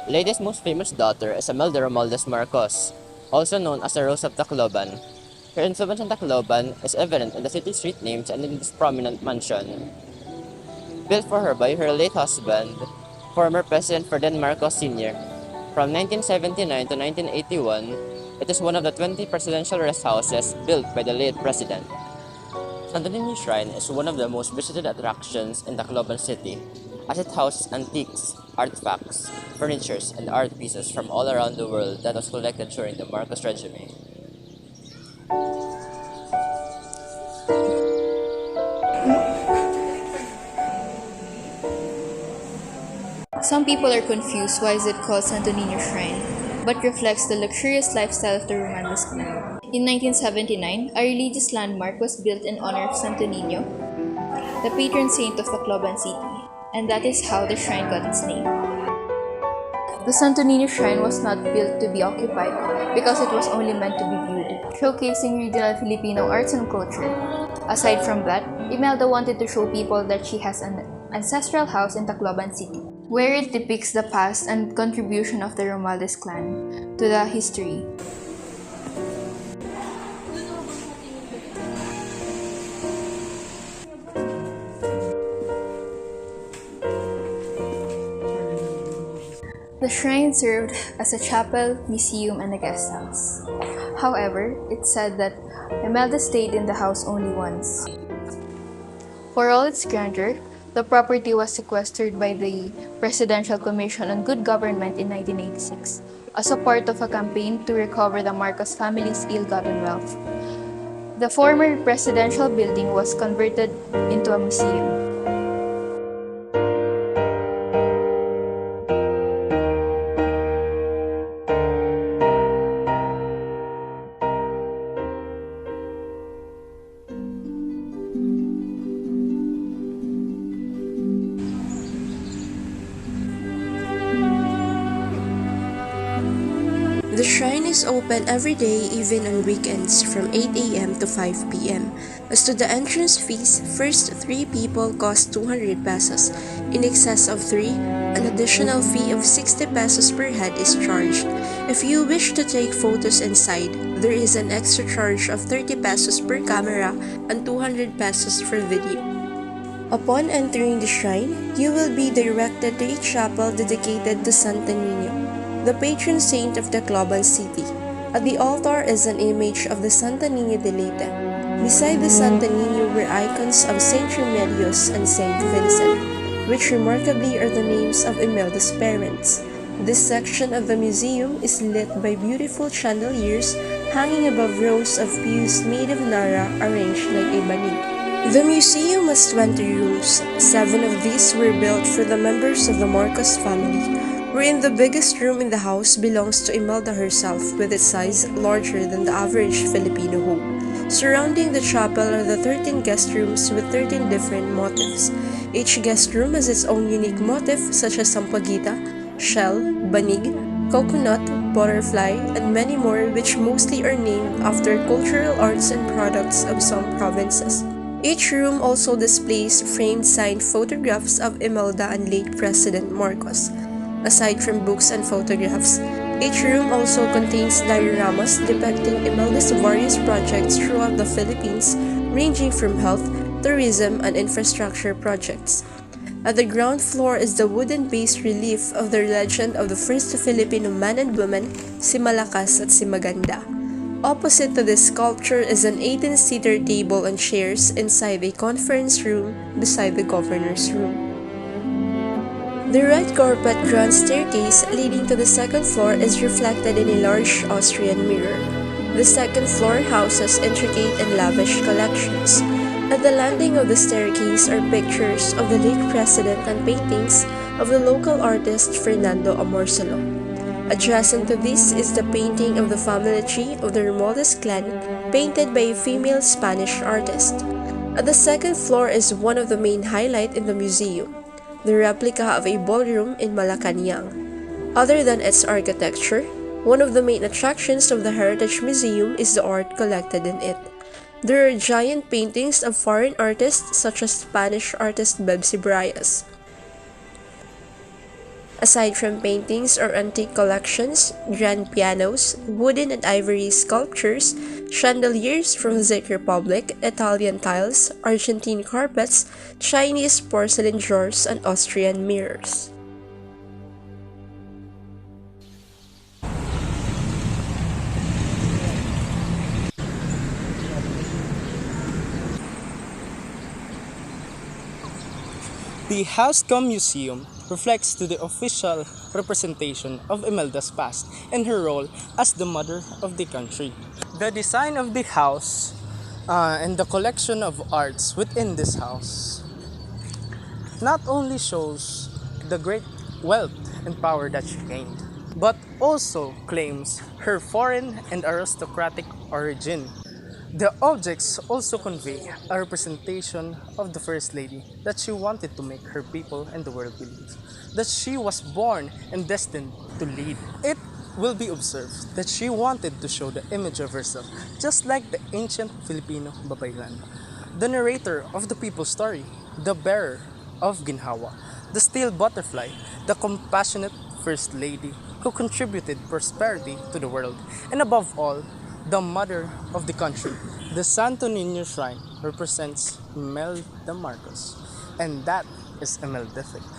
Leyte's most famous daughter is Imelda Romualdez Marcos, also known as the Rose of Tacloban. Her influence on Tacloban is evident in the city street names and in this prominent mansion, built for her by her late husband, former President Ferdinand Marcos Sr. From 1979 to 1981, it is one of the 20 presidential rest houses built by the late president. SANTO NIÑO Shrine is one of the most visited attractions in Tacloban City, as it houses antiques, artifacts, furniture, and art pieces from all around the world that was collected during the Marcos regime. Some people are confused why is it called SANTO NIÑO Shrine, but reflects the luxurious lifestyle of the Romualdez clan. In 1979, a religious landmark was built in honor of SANTO NIÑO, the patron saint of Tacloban City, and that is how the shrine got its name. The SANTO NIÑO Shrine was not built to be occupied because it was only meant to be viewed, showcasing regional Filipino arts and culture. Aside from that, Imelda wanted to show people that she has an ancestral house in Tacloban City, where it depicts the past and contribution of the Romualdez clan to the history. The shrine served as a chapel, museum, and a guest house. However, it's said that Imelda stayed in the house only once. For all its grandeur, the property was sequestered by the Presidential Commission on Good Government in 1986 as a part of a campaign to recover the Marcos family's ill-gotten wealth. The former presidential building was converted into a museum. The shrine is open every day, even on weekends, from 8 a.m. to 5 p.m. As to the entrance fees, first 3 people cost 200 pesos. In excess of 3, an additional fee of 60 pesos per head is charged. If you wish to take photos inside, there is an extra charge of 30 pesos per camera and 200 pesos for video. Upon entering the shrine, you will be directed to a chapel dedicated to SANTO NIÑO, the patron saint of Tacloban City. At the altar is an image of the SANTO NIÑO de Leyte. Beside the SANTO NIÑO were icons of Saint Remedios and Saint Vincent, which remarkably are the names of Imelda's parents. This section of the museum is lit by beautiful chandeliers hanging above rows of pews made of Nara arranged like a banig. The museum has 20 rooms. 7 of these were built for the members of the Marcos family, wherein the biggest room in the house belongs to Imelda herself, with its size larger than the average Filipino home. Surrounding the chapel are the 13 guest rooms with 13 different motifs. Each guest room has its own unique motif, such as sampaguita, shell, banig, coconut, butterfly, and many more, which mostly are named after cultural arts and products of some provinces. Each room also displays framed signed photographs of Imelda and late President Marcos. Aside from books and photographs, each room also contains dioramas depicting Imelda's various projects throughout the Philippines, ranging from health, tourism, and infrastructure projects. At the ground floor is the wooden bas relief of the legend of the first Filipino man and woman, si Malakas at si Maganda. Opposite to this sculpture is an 18-seater table and chairs inside a conference room beside the governor's room. The red carpet grand staircase leading to the second floor is reflected in a large Austrian mirror. The second floor houses intricate and lavish collections. At the landing of the staircase are pictures of the late president and paintings of the local artist Fernando Amorsolo. Adjacent to this is the painting of the family tree of the Romualdez clan, painted by a female Spanish artist. At the second floor is one of the main highlights in the museum, the replica of a ballroom in Malacanang. Other than its architecture, one of the main attractions of the Heritage Museum is the art collected in it. There are giant paintings of foreign artists such as Spanish artist Bebsi Bryas. Aside from paintings or antique collections, grand pianos, wooden and ivory sculptures, chandeliers from the Czech Republic, Italian tiles, Argentine carpets, Chinese porcelain drawers, and Austrian mirrors. The House-Cum Museum reflects to the official representation of Imelda's past and her role as the mother of the country. The design of the house and the collection of arts within this house not only shows the great wealth and power that she gained, but also claims her foreign and aristocratic origin. The objects also convey a representation of the First Lady that she wanted to make her people and the world believe that she was born and destined to lead. It will be observed that she wanted to show the image of herself just like the ancient Filipino babaylan, the narrator of the people's story, the bearer of ginhawa, the steel butterfly, the compassionate First Lady who contributed prosperity to the world, and above all, the mother of the country. The SANTO NIÑO shrine represents Imelda Marcos, and that is 𝘠𝘦𝘢𝘭𝘵.